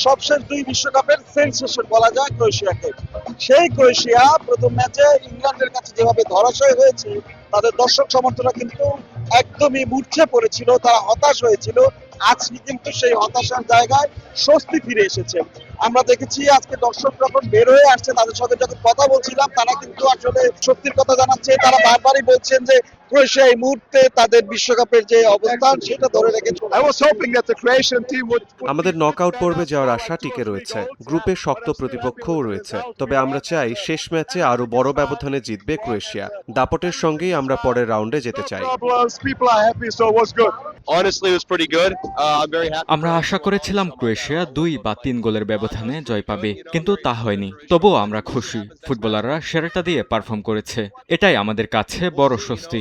সবশেষ দুই বিশ্বকাপের সেনসেশন বলা যায় ক্রোয়েশিয়াকে। সেই ক্রোয়েশিয়া প্রথম ম্যাচে ইংল্যান্ডের কাছে যেভাবে ধরাশয় হয়েছে, তাদের দর্শক সমর্থকরা কিন্তু একদমই মূর্ছে পড়েছিল, তারা হতাশ হয়েছিল। আজকে কিন্তু সেই হতাশার জায়গায় স্বস্তি ফিরে এসেছে। আমরা দেখেছি আজকে দর্শক যখন বের হয়ে আসছে, তাদের সঙ্গে যখন কথা বলছিলাম, তারা কিন্তু আসলে সত্যির কথা জানাচ্ছে। তারা বারবারই বলছেন যে ক্রোয়েশিয়া এই মুহূর্তে তাদের বিশ্বকাপের যে অবস্থান সেটা ধরে রেখেছে। আমাদের নকআউট পর্বে যাওয়ার আশা টিকে রয়েছে। গ্রুপে শক্ত প্রতিপক্ষও রয়েছে, তবে আমরা চাই শেষ ম্যাচে আরো বড় ব্যবধানে জিতবে ক্রোয়েশিয়া। দাপটের সঙ্গেই আমরা পরের রাউন্ডে যেতে চাই। আমরা আশা করেছিলাম ক্রোয়েশিয়া 2 বা 3 গোলের ব্যবধানে জয় পাবে, কিন্তু তা হয়নি। তবুও আমরা খুশি, ফুটবলাররা সেরাটা দিয়ে পারফর্ম করেছে। এটাই আমাদের কাছে বড় স্বস্তি।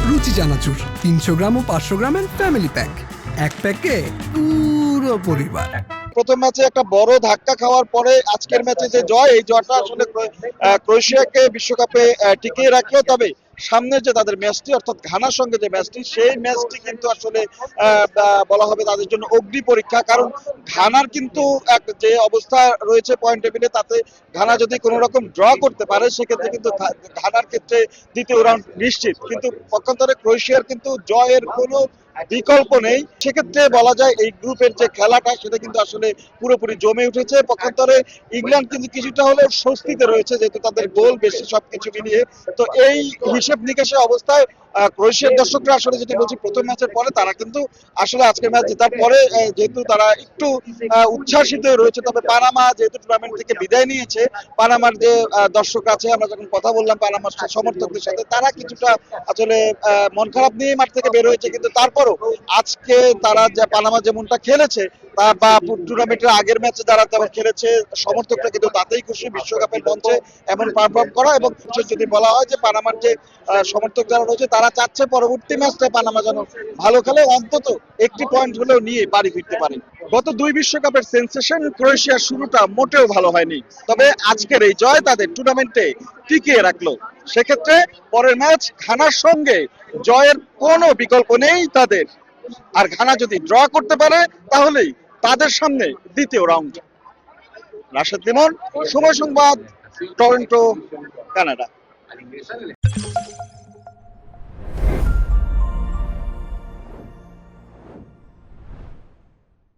রুচি চানাচুর 300 গ্রাম ও 500 গ্রামের ফ্যামিলি প্যাক, এক প্যাকে পুরো পরিবার। প্রথম ম্যাচে একটা বড় ধাক্কা খাওয়ার পরে আজকের ম্যাচে যে জয়, এই জয়টা আসলে ক্রোয়েশিয়াকে বিশ্বকাপে টিকিয়ে রাখলো। তবে সামনের যে তাদের ম্যাচটি, অর্থাৎ ঘানার সঙ্গে যে ম্যাচটি, সেই ম্যাচটি কিন্তু আসলে বলা হবে তাদের জন্য অগ্নি পরীক্ষা। কারণ ঘানার কিন্তু যে অবস্থা রয়েছে পয়েন্ট টেবিলে, তাতে ঘানা যদি কোনো রকম ড্র করতে পারে, সেক্ষেত্রে কিন্তু ঘানার ক্ষেত্রে দ্বিতীয় রাউন্ড নিশ্চিত। কিন্তু পক্ষান্তরে ক্রোয়েশিয়ার কিন্তু জয়ের কোনো বিকল্প নেই। সেক্ষেত্রে বলা যায় এই গ্রুপের যে খেলাটা, সেটা কিন্তু আসলে পুরোপুরি জমে উঠেছে। পক্ষান্তরে ইংল্যান্ড কিন্তু কিছুটা হলেও স্বস্তিতে রয়েছে, যেহেতু তাদের গোল বেশি সবকিছু মিলিয়ে। তো এই হিসেব নিকেশের অবস্থায় ক্রোয়েশিয়ার দর্শকরা আসলে যেটা বলছি, প্রথম ম্যাচের পরে তারা কিন্তু আসলে আজকের ম্যাচ জেতার পরে যেহেতু তারা একটু উচ্ছ্বাসিত রয়েছে। তবে পানামা যেহেতু টুর্নামেন্ট থেকে বিদায় নিয়েছে, পানামার যে দর্শক আছে, আমরা যখন কথা বললাম পানামার সমর্থকদের সাথে, তারা কিছুটা আসলে মন খারাপ নিয়ে মাঠ থেকে বের হয়েছে। কিন্তু তারপরও আজকে তারা যে পানামা যেমনটা খেলেছে, বা টুর্নামেন্টের আগের ম্যাচে যারা তেমন খেলেছে, সমর্থকরা কিন্তু তাতেই খুশি। বিশ্বকাপের মঞ্চে এমন পারফর্ম করা, এবং যদি বলা হয় যে পানামার যে সমর্থক যারা রয়েছে, তারা চাচ্ছে পরবর্তী ম্যাচটা পানামা যেন ভালো খেলে, অন্তত একটি পয়েন্ট হলেও নিয়ে বাড়ি ফিরতে পারে। গত দুই বিশ্বকাপের সেন্সেশন ক্রোয়েশিয়ার শুরুটা মোটেও ভালো হয়নি, তবে আজকের এই জয় তাদের টুর্নামেন্টে টিকিয়ে রাখলো। সেক্ষেত্রে পরের ম্যাচ ঘানার সঙ্গে জয়ের কোনো বিকল্প নেই তাদের। আর ঘানা যদি ড্র করতে পারে, তাহলেই তাদের সামনে দ্বিতীয় রাউন্ড। রাশেদ লিমন, সময় সংবাদ, টরন্টো, কানাডা।